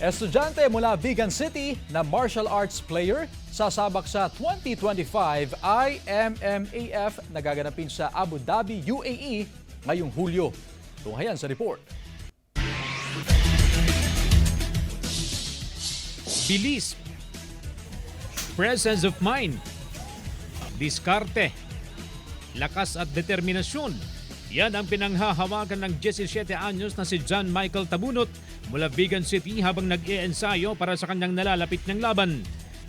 Estudyante mula Vigan City na martial arts player sasabak sa 2025 IMMAF na gaganapin sa Abu Dhabi, UAE ngayong Hulyo. Tunghayan sa report. Bilis, presence of mind, diskarte, lakas at determinasyon. Yan ang pinanghahawakan ng 17 anyos na si John Michael Tabunot mula Vigan City habang nag-iensayo para sa kanyang nalalapit niyang laban.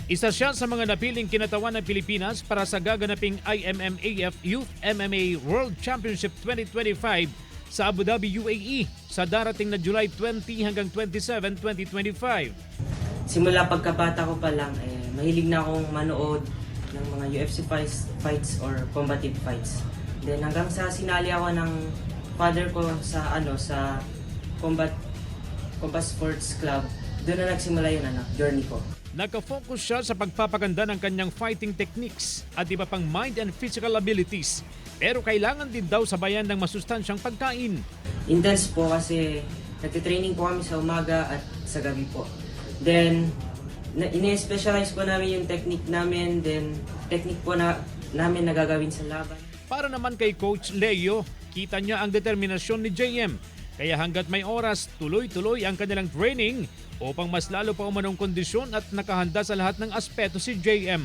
Isa siya sa mga napiling kinatawan ng Pilipinas para sa gaganaping IMMAF Youth MMA World Championship 2025 sa Abu Dhabi, UAE sa darating na July 20 hanggang 27, 2025. Simula pagkabata ko pa lang, mahilig na akong manood ng mga UFC fights or combative fights. Then hanggang sa sinali ako ng father ko sa combat sports club, doon na nagsimula yung journey ko. Naka-focus siya sa pagpapaganda ng kanyang fighting techniques at iba pang mind and physical abilities. Pero kailangan din daw sabayan ng masustansyang pagkain. Intense po kasi nagtitraining po kami sa umaga at sa gabi po. Then, ine-specialize po namin yung technique namin, then technique po namin na gagawin sa laban. Para naman kay Coach Leo, kita niya ang determinasyon ni JM. Kaya hanggat may oras, tuloy-tuloy ang kanilang training upang mas lalo pa umanong kondisyon at nakahanda sa lahat ng aspeto si JM.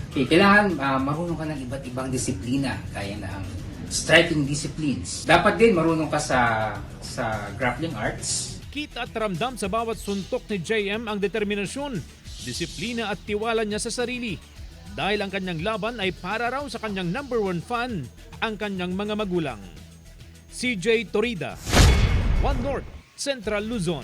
Okay, kailangan marunong ka ng iba't ibang disiplina, kaya na ang striking disciplines. Dapat din marunong ka sa grappling arts. Kita at ramdam sa bawat suntok ni JM ang determinasyon, disiplina at tiwala niya sa sarili. Dahil ang kanyang laban ay para raw sa kanyang #1 fan, ang kanyang mga magulang. CJ Torida, One North, Central Luzon.